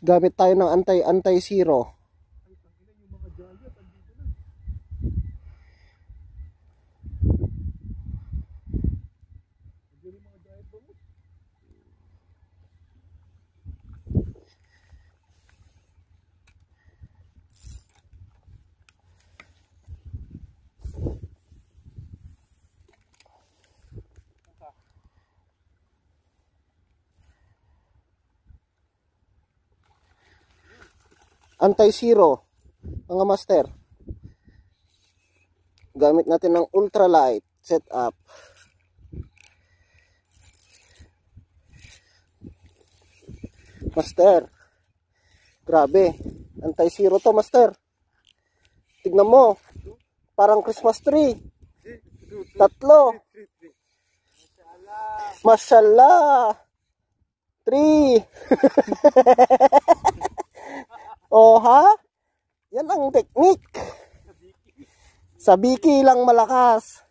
Gamit tayo ng anti-zero. Anti-zero, mga master. Gamit natin ng ultralight setup. Master, grabe, anti-zero to, master. Tignan mo, parang Christmas tree. Tatlo. Mashallah. 3. Oh ha? Yan ang teknik. Sa biki lang malakas.